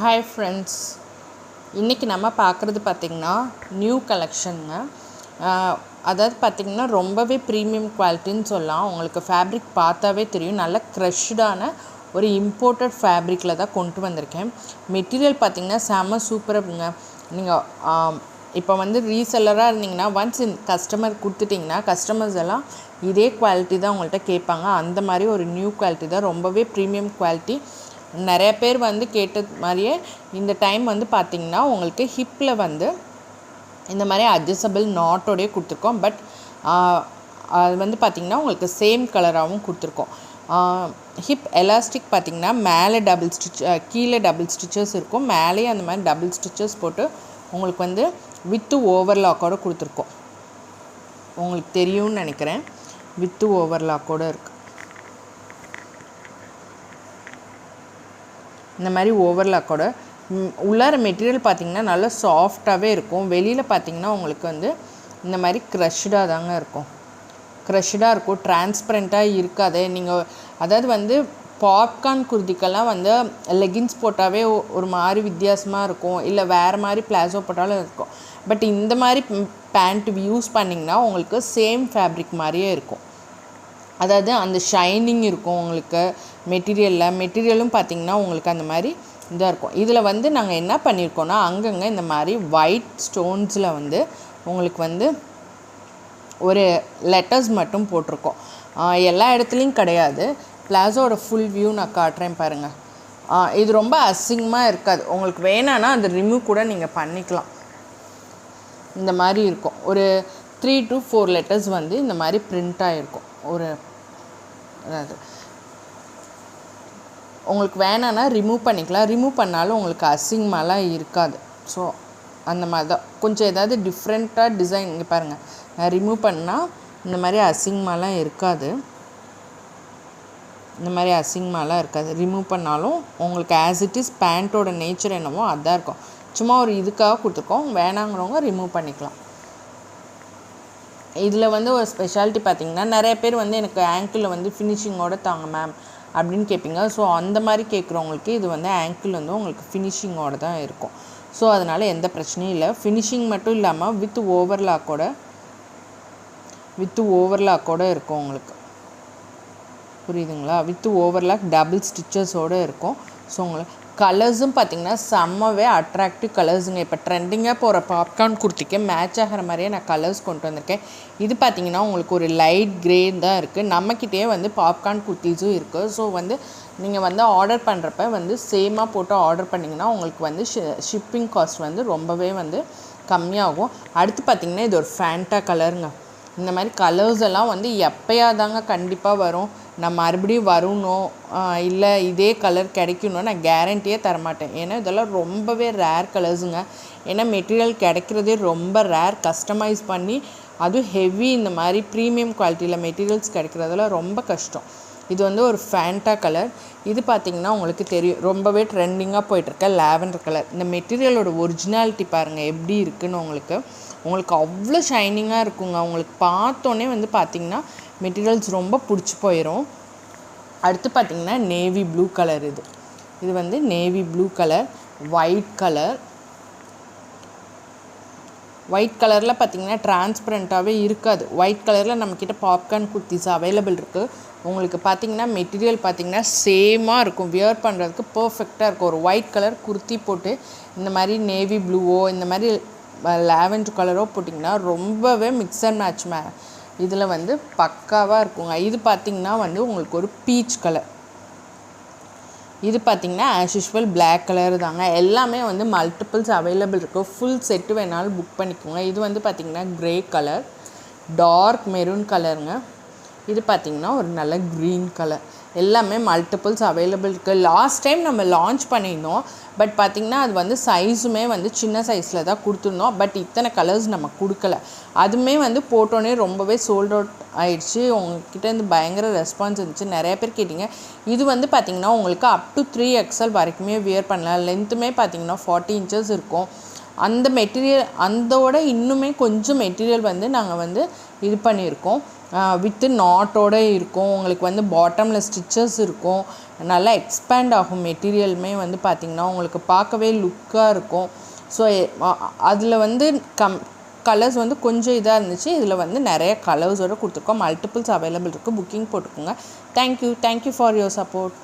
Hi friends, இன்றைக்கி நம்ம பார்க்குறது பார்த்திங்கன்னா நியூ கலெக்ஷனுங்க. அதாவது பார்த்திங்கன்னா ரொம்பவே ப்ரீமியம் குவாலிட்டின்னு சொல்லலாம். உங்களுக்கு ஃபேப்ரிக் பார்த்தாவே தெரியும், நல்ல க்ரஷ்டான ஒரு இம்போர்ட்டட் ஃபேப்ரிக்கில் தான் கொண்டு வந்திருக்கேன். மெட்டீரியல் பார்த்திங்கன்னா செம்ம சூப்பராக. நீங்கள் இப்போ ரீசெல்லராக இருந்தீங்கன்னா ஒன்ஸ் கஸ்டமர் கொடுத்துட்டிங்கன்னா கஸ்டமர்ஸ் எல்லாம் இதே குவாலிட்டி தான் உங்கள்கிட்ட கேட்பாங்க. அந்த மாதிரி ஒரு நியூ குவாலிட்டி தான், ரொம்பவே ப்ரீமியம் குவாலிட்டி. நிறைய பேர் கேட்டது மாதிரியே இந்த டைம் பார்த்திங்கன்னா உங்களுக்கு ஹிப்பில் இந்த மாதிரி அட்ஜஸ்டபிள் நாட்டோடையே கொடுத்துருக்கோம். பட் அது பார்த்திங்கன்னா உங்களுக்கு சேம் கலராகவும் கொடுத்துருக்கோம். ஹிப் எலாஸ்டிக் பார்த்திங்கன்னா மேலே டபுள் ஸ்டிச், கீழே டபுள் ஸ்டிச்சஸ் இருக்கும். மேலேயே அந்த மாதிரி டபுள் ஸ்டிச்சஸ் போட்டு உங்களுக்கு வித்து ஓவர்லாக்கோடு கொடுத்துருக்கோம். உங்களுக்கு தெரியும்னு நினைக்கிறேன், வித்து ஓவர்லாக்கோடு இருக்குது. இந்த மாதிரி ஓவர்லாக்கோட உள்ளார மெட்டீரியல் பார்த்திங்கன்னா நல்லா சாஃப்டாகவே இருக்கும். வெளியில் பார்த்திங்கன்னா உங்களுக்கு இந்த மாதிரி க்ரஷ்டாக தாங்க இருக்கும். க்ரஷ்டாக இருக்கும், டிரான்ஸ்பரண்ட்டாக இருக்காது. நீங்கள் அதாவது பாப்கார்ன் குர்திக்கெல்லாம் லெகின்ஸ் போட்டாவே ஒரு மாதிரி வித்தியாசமாக இருக்கும், இல்லை வேறு மாதிரி பிளாசோ போட்டாலும் இருக்கும். பட் இந்த மாதிரி பேண்ட் யூஸ் பண்ணிங்கன்னா உங்களுக்கு சேம் ஃபேப்ரிக் மாதிரியே இருக்கும். அதாவது அந்த ஷைனிங் இருக்கும் உங்களுக்கு மெட்டீரியலும் பார்த்திங்கன்னா உங்களுக்கு அந்த மாதிரி இதாக இருக்கும். இதில் நாங்கள் என்ன பண்ணியிருக்கோன்னா அங்கங்கே இந்த மாதிரி ஒயிட் ஸ்டோன்ஸில் உங்களுக்கு ஒரு லெட்டர்ஸ் மட்டும் போட்டிருக்கோம். எல்லா இடத்துலையும் கிடையாது. பிளாசோட ஃபுல் வியூ நான் காட்டுறேன் பாருங்கள். இது ரொம்ப அசிங்கமாக இருக்காது. உங்களுக்கு வேணான்னா அந்த ரிமூவ் கூட நீங்கள் பண்ணிக்கலாம். இந்த மாதிரி இருக்கும். ஒரு 3 to 4 லெட்டர்ஸ் இந்த மாதிரி பிரிண்ட் ஆகிருக்கும். அதாவது உங்களுக்கு வேணான்னா ரிமூவ் பண்ணிக்கலாம். ரிமூவ் பண்ணாலும் உங்களுக்கு அசிங்கமாலாம் இருக்காது. ஸோ அந்த மாதிரி தான் கொஞ்சம் ஏதாவது டிஃப்ரெண்ட்டாக டிசைன். இங்கே பாருங்கள், நான் ரிமூவ் பண்ணால் இந்த மாதிரி அசிங்கமாலாம் இருக்காது. இந்த மாதிரி அசிங்கமாலாம் இருக்காது. ரிமூவ் பண்ணாலும் உங்களுக்கு ஆஸ் இட் இஸ் பேண்ட்டோட நேச்சர் என்னவோ அதுதான் இருக்கும். சும்மா ஒரு இதுக்காக கொடுத்துருக்கோம். வேணாங்கிறவங்க ரிமூவ் பண்ணிக்கலாம். இதில் ஒரு ஸ்பெஷாலிட்டி பார்த்திங்கன்னா நிறைய பேர் எனக்கு ஆங்கிளில் ஃபினிஷிங்கோடு தாங்க மேம் அப்படின்னு கேட்பீங்க. ஸோ அந்த மாதிரி கேட்குறவங்களுக்கு இது ஆங்கிள் உங்களுக்கு ஃபினிஷிங்கோடு தான் இருக்கும். ஸோ அதனால் எந்த பிரச்சனையும் இல்லை. ஃபினிஷிங் மட்டும் இல்லாமல் வித் ஓவர்லாக்கோடு இருக்கும் உங்களுக்கு. புரியுதுங்களா? வித் ஓவர்லாக் டபுள் ஸ்டிச்சஸோடு இருக்கும். ஸோ உங்களுக்கு கலர்ஸும் பார்த்திங்கன்னா செம்மவே அட்ராக்டிவ் கலர்ஸுங்க. இப்போ ட்ரெண்டிங்காக போகிற பாப்கார்ன் குர்த்திக்கு மேட்ச் ஆகிற மாதிரியே நான் கலர்ஸ் கொண்டு வந்திருக்கேன். இது பார்த்திங்கன்னா உங்களுக்கு ஒரு லைட் க்ரே தான் இருக்குது. நம்மக்கிட்டே பாப்கார்ன் குர்த்திஸும் இருக்குது. ஸோ நீங்கள் ஆர்டர் பண்ணுறப்ப சேமாக போட்டு ஆர்டர் பண்ணிங்கன்னா உங்களுக்கு ஷிப்பிங் காஸ்ட் ரொம்பவே கம்மியாகும். அடுத்து பார்த்திங்கன்னா இது ஒரு ஃபேண்டா கலருங்க. இந்த மாதிரி கலர்ஸ் எல்லாம் எப்போயாதாங்க கண்டிப்பாக வரும். நான் மறுபடியும் வரணும், இல்லை இதே கலர் கிடைக்கணும் நான் கேரண்டியே தரமாட்டேன். ஏன்னா இதெல்லாம் ரொம்பவே ரேர் கலர்ஸுங்க. ஏன்னா மெட்டீரியல் கிடைக்கிறதே ரொம்ப ரேர். கஸ்டமைஸ் பண்ணி அதுவும் ஹெவி இந்த மாதிரி ப்ரீமியம் குவாலிட்டியில் மெட்டீரியல்ஸ் கிடைக்கிறதெல்லாம் ரொம்ப கஷ்டம். இது ஒரு ஃபேண்டா கலர். இது பார்த்திங்கன்னா உங்களுக்கு தெரியும், ரொம்பவே ட்ரெண்டிங்காக போயிட்டுருக்க லாவெண்டர் கலர். இந்த மெட்டீரியலோட ஒரிஜினாலிட்டி பாருங்கள் எப்படி இருக்குதுன்னு. உங்களுக்கு அவ்வளோ ஷைனிங்காக இருக்குங்க. உங்களுக்கு பார்த்தோன்னே பார்த்திங்கன்னா மெட்டீரியல்ஸ் ரொம்ப பிடிச்சி போயிடும். அடுத்து பார்த்திங்கன்னா நேவி ப்ளூ கலர். இது நேவி ப்ளூ கலர், ஒயிட் கலரில் பார்த்திங்கன்னா டிரான்ஸ்பரண்ட்டாகவே இருக்காது. ஒயிட் கலரில் நம்மக்கிட்ட பாப்கார்ன் குர்த்திஸ் அவைலபிள் இருக்குது. உங்களுக்கு பார்த்திங்கன்னா மெட்டீரியல் பார்த்திங்கன்னா சேமாக இருக்கும். வியர் பண்ணுறதுக்கு பர்ஃபெக்டாக இருக்கும். ஒரு ஒயிட் கலர் குர்த்தி போட்டு இந்த மாதிரி நேவி ப்ளூவோ இந்த மாதிரி லாவெண்டர் கலரோ போட்டிங்கன்னா ரொம்பவே மிக்ஸ் அண்ட் மேட்ச் இதில் பக்காவாக இருக்குங்க. இது பார்த்திங்கன்னா உங்களுக்கு ஒரு பீச் கலர். இது பார்த்திங்கன்னா ஆஸ் யூஷுவல் பிளாக் கலர் தாங்க. எல்லாமே மல்டிபிள்ஸ் அவைலபிள் இருக்குது. ஃபுல் செட்டு வேணாலும் புக் பண்ணிக்கோங்க. இது பார்த்திங்கன்னா க்ரே கலர், டார்க் மெரூன் கலருங்க. இது பார்த்திங்கன்னா ஒரு நல்ல க்ரீன் கலர். எல்லாமே மல்டிபிள்ஸ் அவைலபிள் இருக்குது. லாஸ்ட் டைம் நம்ம லான்ச் பண்ணியிருந்தோம். பட் பார்த்திங்கன்னா அது சைஸுமே சின்ன சைஸில் தான் கொடுத்துருந்தோம். பட் இத்தனை கலர்ஸ் நம்ம கொடுக்கல. அதுவுமே போட்டோன்னே ரொம்பவே சோல்ட் அவுட் ஆகிடுச்சு. உங்கள்கிட்ட பயங்கர ரெஸ்பான்ஸ் இருந்துச்சு. நிறைய பேர் கேட்டிங்க. இது பார்த்திங்கன்னா உங்களுக்கு அப் டு 3XL வரைக்குமே வியர் பண்ணலாம். லென்த்துமே பார்த்திங்கன்னா 40 inches இருக்கும். அந்த மெட்டீரியல் அந்தோட இன்னுமே கொஞ்சம் மெட்டீரியல் நாங்கள் இது பண்ணியிருக்கோம். வித்து நாட்டோட இருக்கும். உங்களுக்கு வந்து பாட்டமில் ஸ்டிச்சஸ் இருக்கும். நல்லா எக்ஸ்பேண்ட் ஆகும். மெட்டீரியலுமே வந்து பார்த்திங்கன்னா உங்களுக்கு பார்க்கவே லுக்காக இருக்கும். ஸோ அதில் வந்து கலர்ஸ் வந்து கொஞ்சம் இதாக இருந்துச்சு. இதில் வந்து நிறைய கலர்ஸோடு கொடுத்துருக்கோம். மல்டிபிள்ஸ் அவைலபிள் இருக்குது. புக்கிங் போட்டுக்கோங்க. Thank you for your support.